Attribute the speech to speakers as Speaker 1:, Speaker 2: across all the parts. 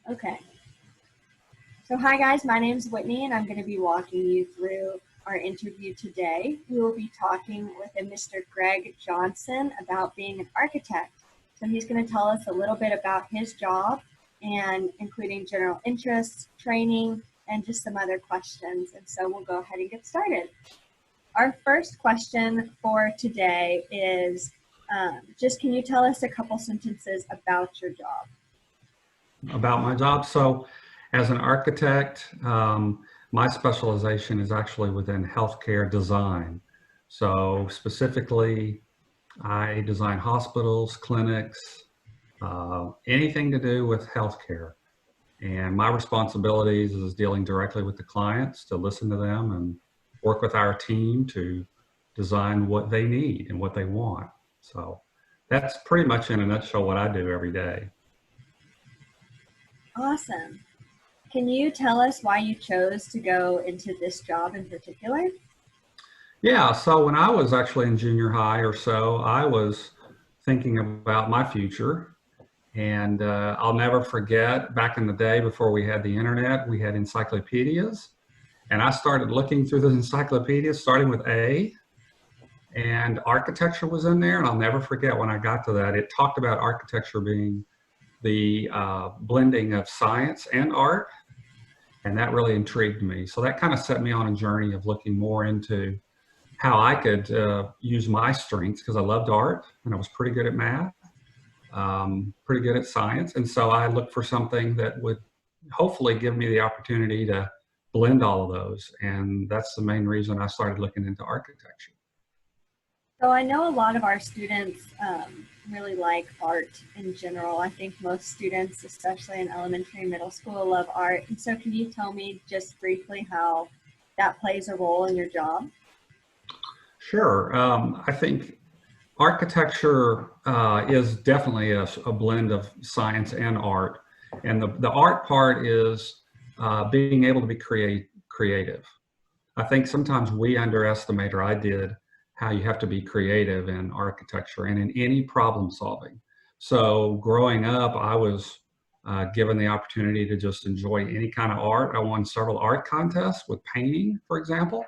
Speaker 1: Okay. So hi guys, my name is Whitney and I'm going to be walking you through our interview today. We will be talking with a Mr. Greg Johnson about being an architect. So he's going to tell us a little bit about his job and including general interests, training, and just some other questions. And so we'll go ahead and get started. Our first question for today is, just can you tell us a couple sentences about your job?
Speaker 2: About my job. So as an architect, my specialization is actually within healthcare design. So specifically, I design hospitals, clinics, anything to do with healthcare. And my responsibilities is dealing directly with the clients to listen to them and work with our team to design what they need and what they want. So that's pretty much in a nutshell what I do every day.
Speaker 1: Awesome. Can you tell us why you chose to go into this job in particular?
Speaker 2: Yeah, so when I was actually in junior high or so, I was thinking about my future. And I'll never forget, back in the day before we had the internet, we had encyclopedias. And I started looking through the encyclopedias, starting with A, and architecture was in there. And I'll never forget when I got to that, it talked about architecture being the blending of science and art. And that really intrigued me. So that kind of set me on a journey of looking more into how I could use my strengths, because I loved art and I was pretty good at math, pretty good at science. And so I looked for something that would hopefully give me the opportunity to blend all of those. And that's the main reason I started looking into architecture.
Speaker 1: So I know a lot of our students really like art in general. I think most students, especially in elementary and middle school, love art. And so can you tell me just briefly how that plays a role in your job?
Speaker 2: Sure. I think architecture is definitely a blend of science and art. And the art part is being able to be creative. I think sometimes we underestimate, or I did, how you have to be creative in architecture and in any problem solving. So growing up, I was given the opportunity to just enjoy any kind of art. I won several art contests with painting, for example.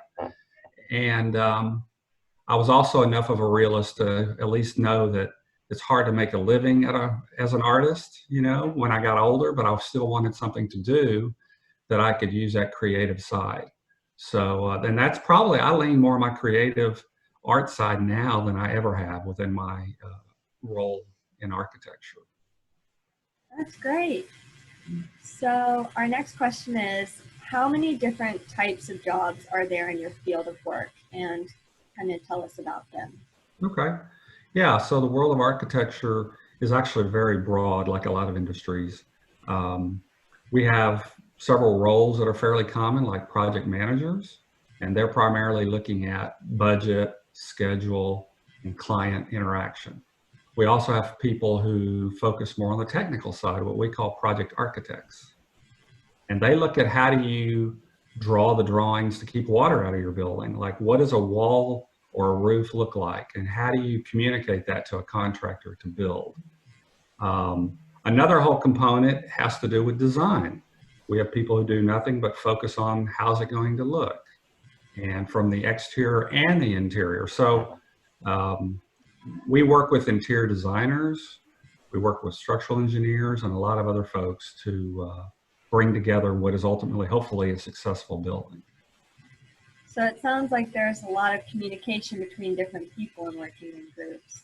Speaker 2: And I was also enough of a realist to at least know that it's hard to make a living as an artist, you know, when I got older, but I still wanted something to do that I could use that creative side. So then that's probably, I lean more on my creative art side now than I ever have within my role in architecture.
Speaker 1: That's great. So our next question is, how many different types of jobs are there in your field of work? And kind of tell us about them.
Speaker 2: Okay. Yeah, so the world of architecture is actually very broad, like a lot of industries. We have several roles that are fairly common, like project managers, and they're primarily looking at budget, schedule, and client interaction. We also have people who focus more on the technical side, what we call project architects. And they look at how do you draw the drawings to keep water out of your building? Like, what does a wall or a roof look like? And how do you communicate that to a contractor to build? Another whole component has to do with design. We have people who do nothing but focus on how's it going to look, and from the exterior and the interior. So we work with interior designers, we work with structural engineers, and a lot of other folks to bring together what is ultimately, hopefully, a successful building.
Speaker 1: So it sounds like there's a lot of communication between different people and working in groups.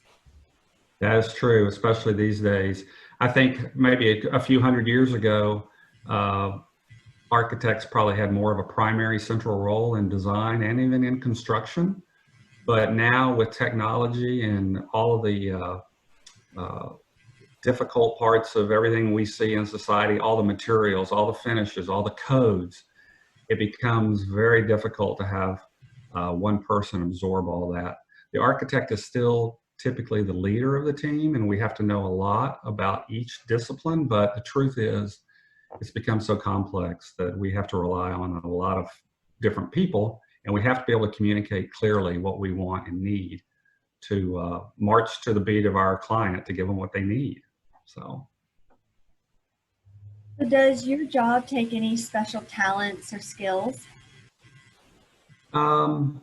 Speaker 2: That is true, especially these days. I think maybe a few hundred years ago, architects probably had more of a primary central role in design and even in construction. But now with technology and all of the difficult parts of everything we see in society, all the materials, all the finishes, all the codes, it becomes very difficult to have one person absorb all that. The architect is still typically the leader of the team, and we have to know a lot about each discipline, but the truth is it's become so complex that we have to rely on a lot of different people, and we have to be able to communicate clearly what we want and need to march to the beat of our client to give them what they need. So.
Speaker 1: So does your job take any special talents or skills?
Speaker 2: Um,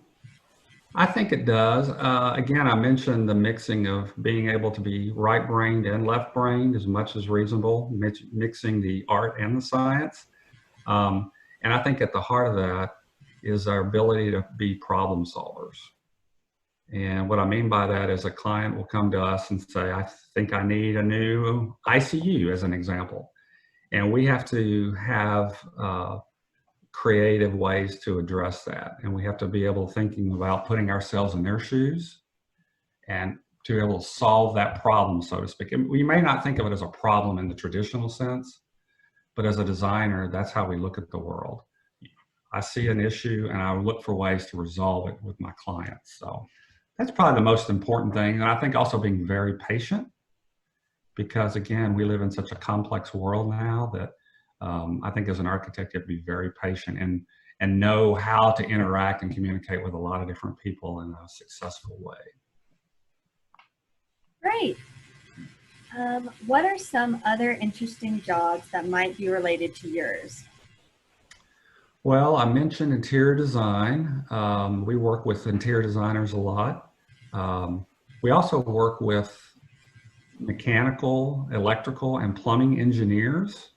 Speaker 2: I think it does. Again, I mentioned the mixing of being able to be right-brained and left-brained as much as reasonable, mixing the art and the science. Um, and I think at the heart of that is our ability to be problem solvers. And what I mean by that is a client will come to us and say, I think I need a new ICU, as an example. And we have to have creative ways to address that. And we have to be able to thinking about putting ourselves in their shoes and to be able to solve that problem, so to speak. And we may not think of it as a problem in the traditional sense, but as a designer, that's how we look at the world. I see an issue and I look for ways to resolve it with my clients. So that's probably the most important thing. And I think also being very patient, because again, we live in such a complex world now that I think as an architect, you have to be very patient and know how to interact and communicate with a lot of different people in a successful way.
Speaker 1: Great. What are some other interesting jobs that might be related to yours?
Speaker 2: Well, I mentioned interior design. We work with interior designers a lot. We also work with mechanical, electrical, and plumbing engineers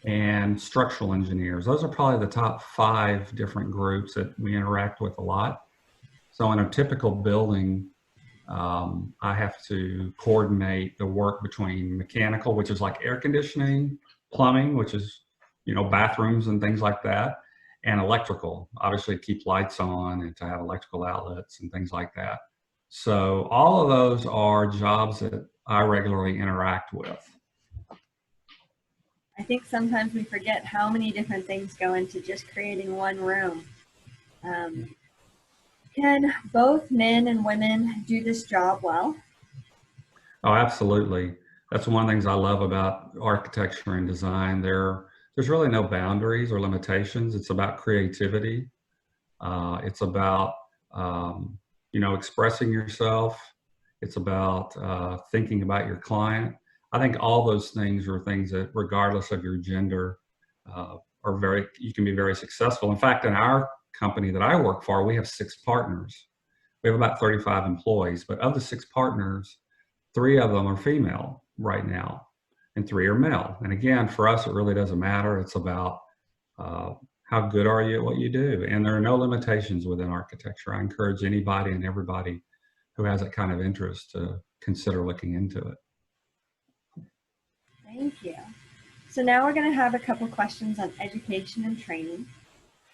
Speaker 2: and structural engineers. Those are probably the top 5 different groups that we interact with a lot. So in a typical building, I have to coordinate the work between mechanical, which is like air conditioning, plumbing, which is, bathrooms and things like that, and electrical, obviously to keep lights on and to have electrical outlets and things like that. So all of those are jobs that I regularly interact with.
Speaker 1: I think sometimes we forget how many different things go into just creating one room. Um, can both men and women do this job well?
Speaker 2: Oh, absolutely. That's one of the things I love about architecture and design. There's really no boundaries or limitations. It's about creativity. It's about expressing yourself. It's about thinking about your client. I think all those things are things that, regardless of your gender, you can be very successful. In fact, in our company that I work for, we have 6 partners. We have about 35 employees, but of the 6 partners, 3 of them are female right now, and 3 are male. And again, for us, it really doesn't matter. It's about how good are you at what you do? And there are no limitations within architecture. I encourage anybody and everybody who has that kind of interest to consider looking into it.
Speaker 1: Thank you. So now we're going to have a couple questions on education and training.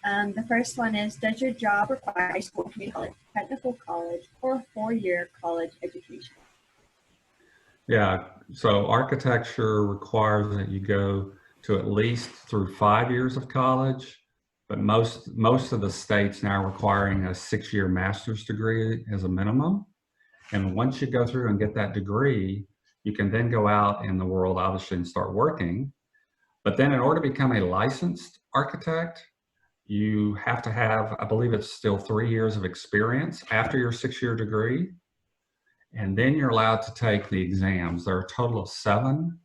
Speaker 1: The first one is, does your job require high school, community college, technical college, or a 4-year college education?
Speaker 2: Yeah, so architecture requires that you go to at least through 5 years of college, but most of the states now are requiring a 6-year master's degree as a minimum. And once you go through and get that degree, you can then go out in the world, obviously, and start working. But then in order to become a licensed architect, you have to have, I believe it's still 3 years of experience after your 6-year degree. And then you're allowed to take the exams. There are a total of 7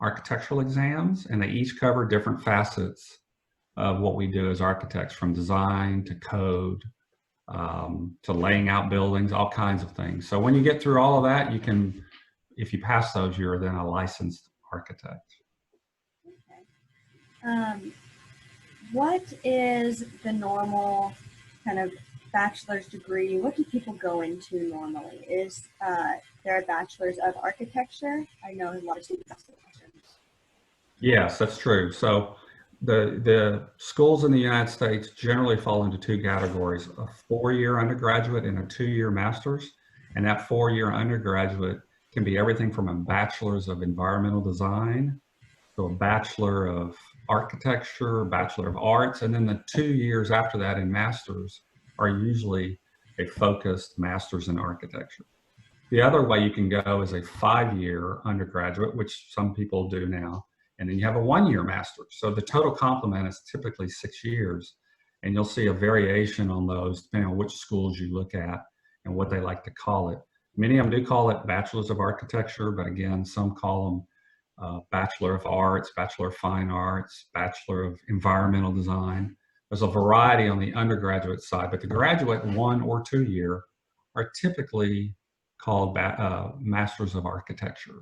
Speaker 2: architectural exams, and they each cover different facets of what we do as architects, from design to code, to laying out buildings, all kinds of things. So when you get through all of that, you can, if you pass those, you're then a licensed architect.
Speaker 1: Okay. What is the normal kind of bachelor's degree? What do people go into normally? Is there a bachelor's of architecture? I know a lot of students ask the questions.
Speaker 2: Yes, that's true. So the schools in the United States generally fall into 2 categories: a 4-year undergraduate and a 2-year master's. And that 4-year undergraduate can be everything from a bachelor's of environmental design to a bachelor of architecture, bachelor of arts, and then the 2 years after that in masters are usually a focused master's in architecture. The other way you can go is a 5-year undergraduate, which some people do now, and then you have a 1-year master's. So the total complement is typically 6 years, and you'll see a variation on those depending on which schools you look at and what they like to call it. Many of them do call it bachelors of architecture, but again, some call them Bachelor of Arts, Bachelor of Fine Arts, Bachelor of Environmental Design. There's a variety on the undergraduate side, but the graduate 1 or 2 year are typically called Masters of Architecture.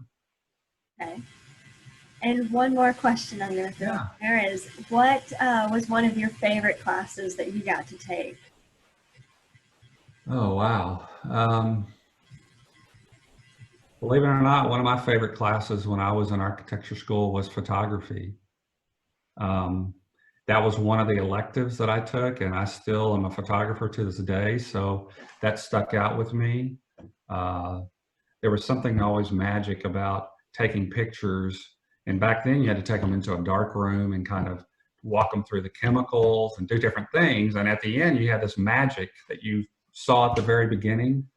Speaker 1: Okay. And one more question I'm going to throw out there is, what was one of your favorite classes that you got to take?
Speaker 2: Oh, wow. Believe it or not, one of my favorite classes when I was in architecture school was photography. Um, that was one of the electives that I took, and I still am a photographer to this day, so that stuck out with me. There was something always magic about taking pictures, and back then you had to take them into a dark room and kind of walk them through the chemicals and do different things, and at the end you had this magic that you saw at the very beginning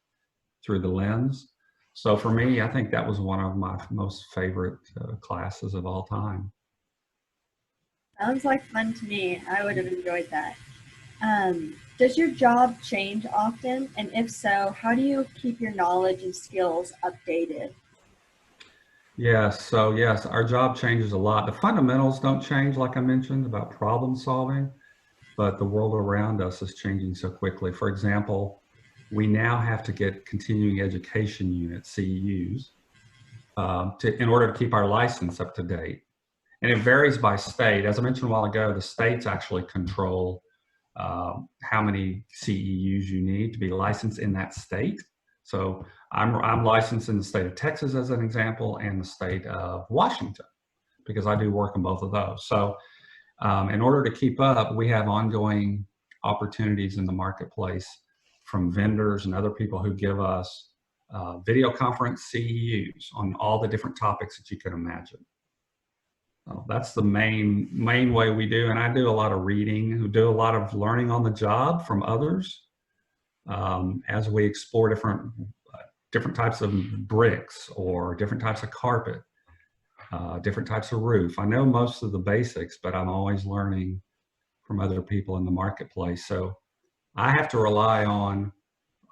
Speaker 2: through the lens. So for me, I think that was one of my most favorite classes of all time.
Speaker 1: Sounds like fun to me. I would have enjoyed that. Does your job change often? And if so, how do you keep your knowledge and skills updated?
Speaker 2: Yes, so yes, our job changes a lot. The fundamentals don't change, like I mentioned, about problem solving, but the world around us is changing so quickly. For example, we now have to get continuing education units, CEUs, in order to keep our license up to date. And it varies by state. As I mentioned a while ago, the states actually control how many CEUs you need to be licensed in that state. So I'm licensed in the state of Texas as an example, and the state of Washington, because I do work in both of those. So in order to keep up, we have ongoing opportunities in the marketplace from vendors and other people who give us video conference CEUs on all the different topics that you can imagine. That's the main way we do, and I do a lot of reading, we do a lot of learning on the job from others as we explore different types of bricks or different types of carpet, different types of roof. I know most of the basics, but I'm always learning from other people in the marketplace. So I have to rely on,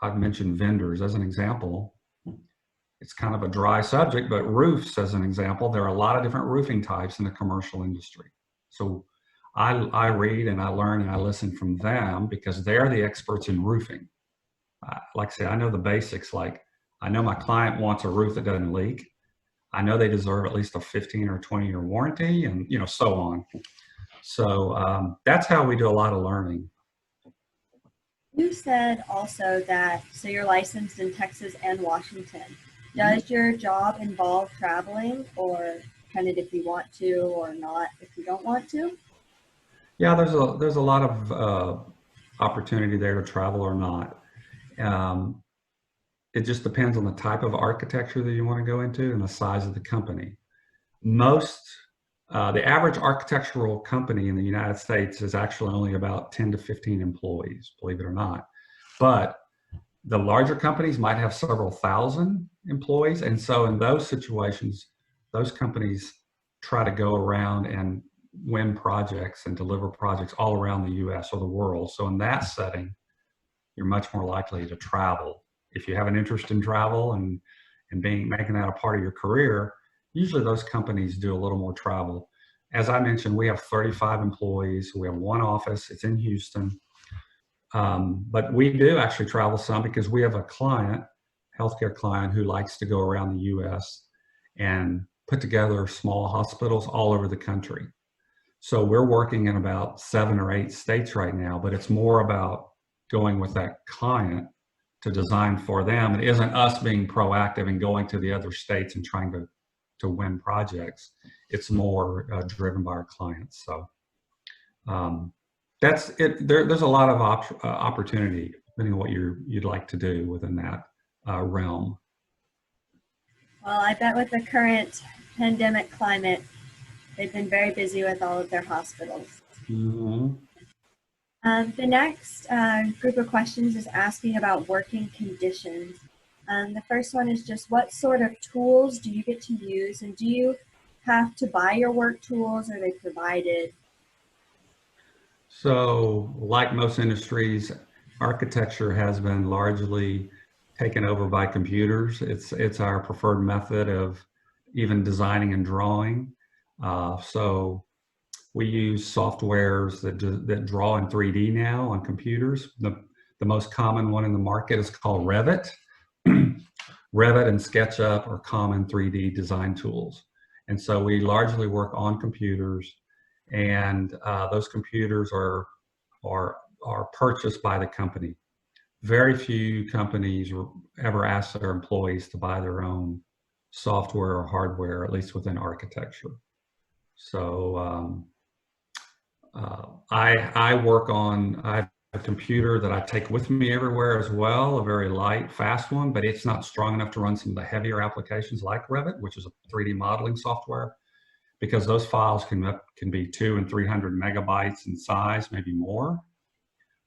Speaker 2: I've mentioned vendors as an example. It's kind of a dry subject, but roofs as an example, there are a lot of different roofing types in the commercial industry. So I read and I learn and I listen from them because they're the experts in roofing. Like I said, I know the basics. Like I know my client wants a roof that doesn't leak. I know they deserve at least a 15 or 20-year warranty, and so on. So that's how we do a lot of learning.
Speaker 1: You said also that, so you're licensed in Texas and Washington. Does your job involve traveling, or kind of if you want to, or not if you don't want to?
Speaker 2: Yeah, there's a lot of opportunity there to travel or not. It just depends on the type of architecture that you want to go into and the size of the company. The average architectural company in the United States is actually only about 10 to 15 employees, believe it or not. But the larger companies might have several thousand employees. And so in those situations, those companies try to go around and win projects and deliver projects all around the US or the world. So in that setting, you're much more likely to travel. If you have an interest in travel and making that a part of your career, usually those companies do a little more travel. As I mentioned, we have 35 employees. We have one office. It's in Houston. But we do actually travel some because we have a client, healthcare client, who likes to go around the US and put together small hospitals all over the country. So we're working in about 7 or 8 states right now, but it's more about going with that client to design for them. It isn't us being proactive and going to the other states and trying to win projects. It's more driven by our clients. So that's it. There's a lot of opportunity depending on what you'd like to do within that realm.
Speaker 1: Well, I bet with the current pandemic climate, they've been very busy with all of their hospitals.
Speaker 2: Mm-hmm.
Speaker 1: The next group of questions is asking about working conditions. The first one is just, what sort of tools do you get to use, and do you have to buy your work tools, or are they provided?
Speaker 2: So like most industries, architecture has been largely taken over by computers. It's our preferred method of even designing and drawing. So we use softwares that draw in 3D now on computers. The most common one in the market is called Revit. Revit and SketchUp are common 3D design tools. And so we largely work on computers, and those computers are purchased by the company. Very few companies ever ask their employees to buy their own software or hardware, at least within architecture. So I work on, I have a computer that I take with me everywhere as well, a very light, fast one, but it's not strong enough to run some of the heavier applications like Revit, which is a 3D modeling software, because those files can be 200 and 300 megabytes in size, maybe more.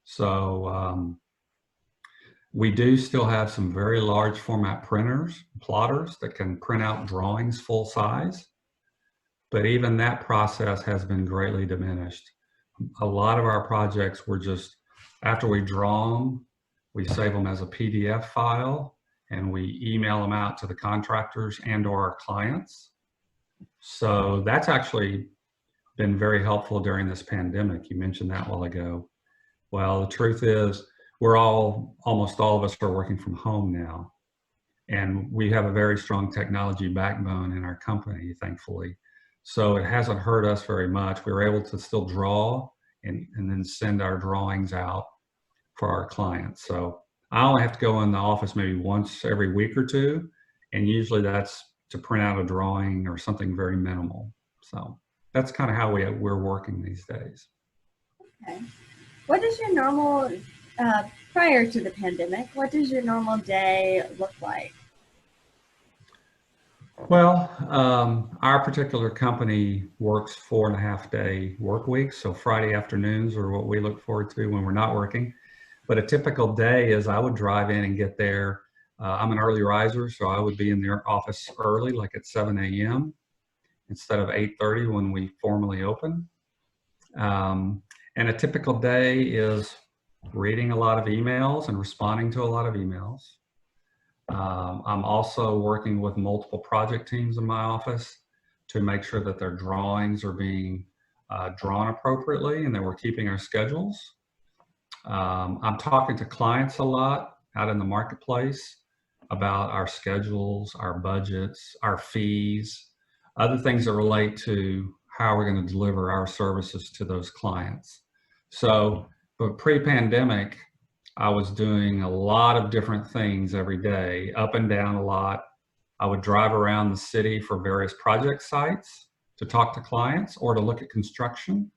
Speaker 2: So we do still have some very large format printers, plotters that can print out drawings full size, but even that process has been greatly diminished. A lot of our projects were just, after we draw them, we save them as a PDF file and we email them out to the contractors and or our clients. So that's actually been very helpful during this pandemic. You mentioned that a while ago. Well, the truth is, almost all of us are working from home now. And we have a very strong technology backbone in our company, thankfully. So it hasn't hurt us very much. We were able to still draw and then send our drawings out for our clients. So I only have to go in the office maybe once every week or two. And usually that's to print out a drawing or something very minimal. So that's kind of how we're working these days.
Speaker 1: Okay. What is your normal, prior to the pandemic, what does your normal day look like?
Speaker 2: Well, our particular company works 4.5-day work weeks. So Friday afternoons are what we look forward to when we're not working. But a typical day is I would drive in and get there. I'm an early riser, so I would be in their office early, like at 7 a.m. instead of 8:30 when we formally open. And a typical day is reading a lot of emails and responding to a lot of emails. I'm also working with multiple project teams in my office to make sure that their drawings are being drawn appropriately and that we're keeping our schedules. I'm talking to clients a lot out in the marketplace about our schedules, our budgets, our fees, other things that relate to how we're going to deliver our services to those clients. So, but pre-pandemic, I was doing a lot of different things every day, up and down a lot. I would drive around the city for various project sites to talk to clients or to look at construction.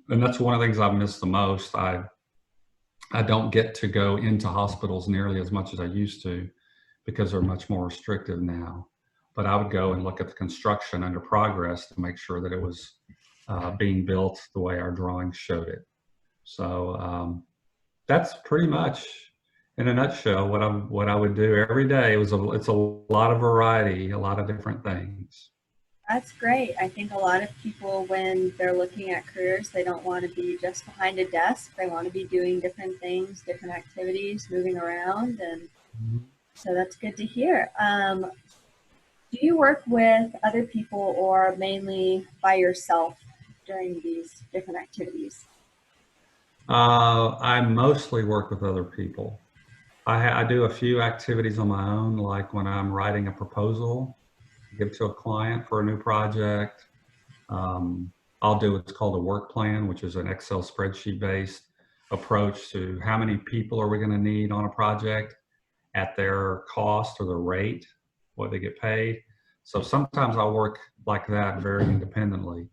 Speaker 2: And that's one of the things I've missed the most. I don't get to go into hospitals nearly as much as I used to because they're much more restrictive now. But I would go and look at the construction under progress to make sure that it was being built the way our drawings showed it. So that's pretty much, in a nutshell, what I would do every day. It's a lot of variety, a lot of different things.
Speaker 1: That's great. I think a lot of people, when they're looking at careers, they don't want to be just behind a desk. They want to be doing different things, different activities, moving around, and so that's good to hear. Do you work with other people or mainly by yourself during these different activities?
Speaker 2: I mostly work with other people. I do a few activities on my own, like when I'm writing a proposal, give to a client for a new project. I'll do what's called a work plan, which is an Excel spreadsheet based approach to how many people are we going to need on a project at their cost or the rate, what they get paid. So sometimes I'll work like that very independently.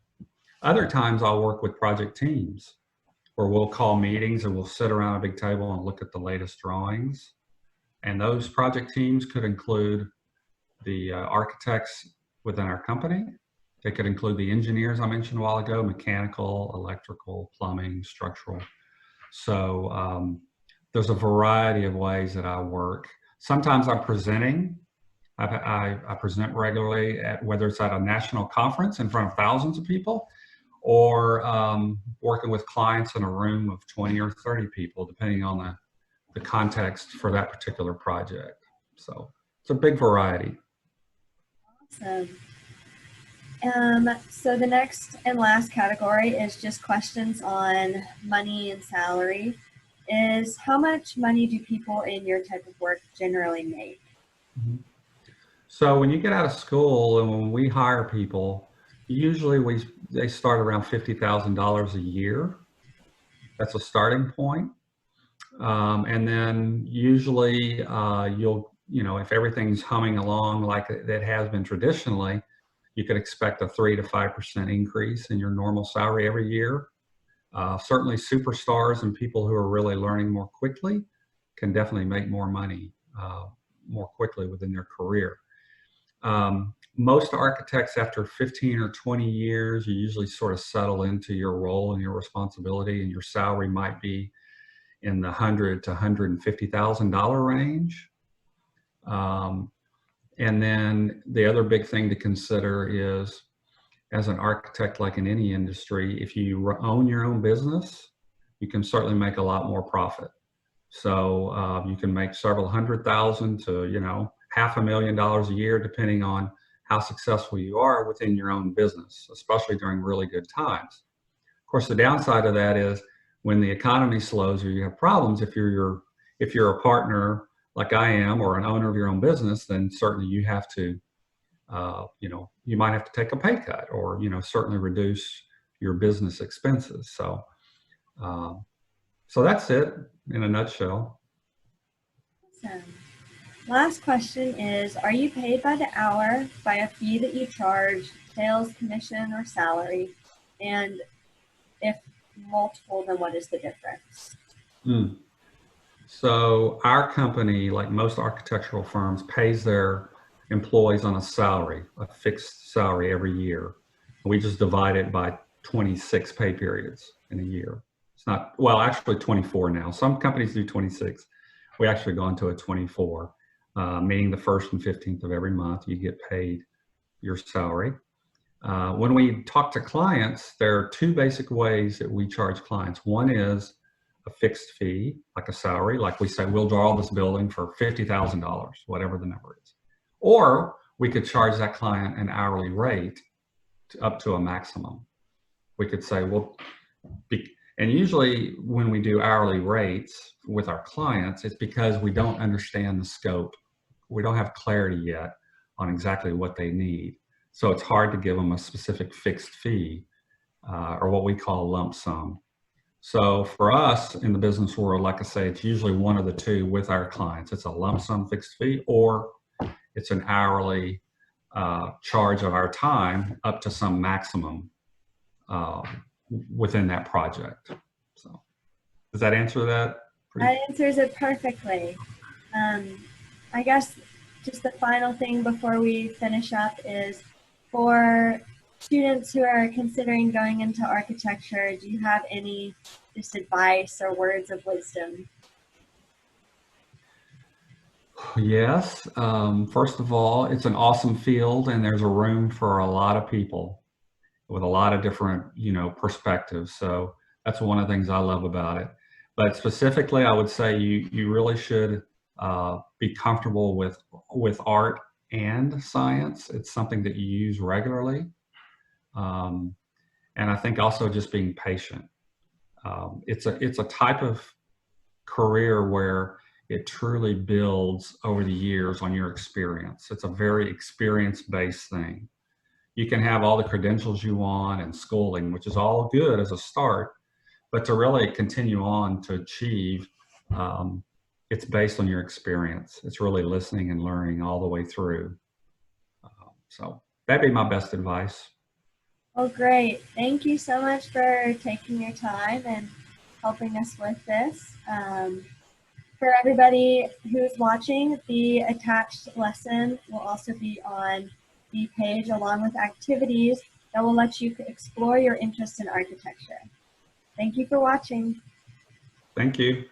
Speaker 2: Other times I'll work with project teams where we'll call meetings and we'll sit around a big table and look at the latest drawings. And those project teams could include the architects within our company. They could include the engineers I mentioned a while ago, mechanical, electrical, plumbing, structural. So there's a variety of ways that I work. Sometimes I'm presenting. I present regularly at, whether it's at a national conference in front of thousands of people, or working with clients in a room of 20 or 30 people, depending on the context for that particular project. So it's a big variety.
Speaker 1: Awesome. So the next and last category is just questions on money and salary. Is how much money do people in your type of work generally make?
Speaker 2: Mhm. So when you get out of school and when we hire people, usually they start around $50,000 a year. That's a starting point. And then usually if everything's humming along like it has been traditionally, you could expect a 3 to 5% increase in your normal salary every year. Certainly superstars and people who are really learning more quickly can definitely make more money more quickly within their career. Most architects, after 15 or 20 years, you usually sort of settle into your role and your responsibility, and your salary might be in the $100,000 to $150,000 range. And then the other big thing to consider is, as an architect, like in any industry, if you own your own business, you can certainly make a lot more profit. So you can make several $100,000 to $500,000 a year, depending on how successful you are within your own business, especially during really good times. Of course, the downside of that is when the economy slows or you have problems, if you're a partner like I am or an owner of your own business, then certainly you have to, you might have to take a pay cut or, certainly reduce your business expenses. So that's it in a nutshell.
Speaker 1: Awesome. Last question is, are you paid by the hour, by a fee that you charge, sales commission, or salary? And if multiple, then what is the difference?
Speaker 2: Mm. So our company, like most architectural firms, pays their employees on a salary, a fixed salary every year. We just divide it by 26 pay periods in a year. It's not, well, actually 24 now. Some companies do 26. We actually gone to a 24, meaning the 1st and 15th of every month, you get paid your salary. When we talk to clients, there are two basic ways that we charge clients. One is a fixed fee, like a salary, like we say, we'll draw this building for $50,000, whatever the number is. Or we could charge that client an hourly rate up to a maximum. We could say, well, and usually when we do hourly rates with our clients, it's because we don't understand the scope. We don't have clarity yet on exactly what they need. So it's hard to give them a specific fixed fee or what we call a lump sum. So for us in the business world, like I say, it's usually one of the two with our clients. It's a lump sum fixed fee, or it's an hourly charge of our time up to some maximum within that project. So does that answer that?
Speaker 1: That answers it perfectly. I guess just the final thing before we finish up is, for students who are considering going into architecture, do you have any just advice or words of wisdom?
Speaker 2: Yes. First of all, it's an awesome field and there's a room for a lot of people with a lot of different, perspectives. So that's one of the things I love about it. But specifically, I would say you really should be comfortable with art and science. It's something that you use regularly. And I think also just being patient. It's a type of career where it truly builds over the years on your experience. It's a very experience-based thing. You can have all the credentials you want and schooling, which is all good as a start, but to really continue on to achieve, it's based on your experience. It's really listening and learning all the way through. So that'd be my best advice.
Speaker 1: Oh, great. Thank you so much for taking your time and helping us with this. For everybody who's watching, the attached lesson will also be on the page, along with activities that will let you explore your interest in architecture. Thank you for watching.
Speaker 2: Thank you.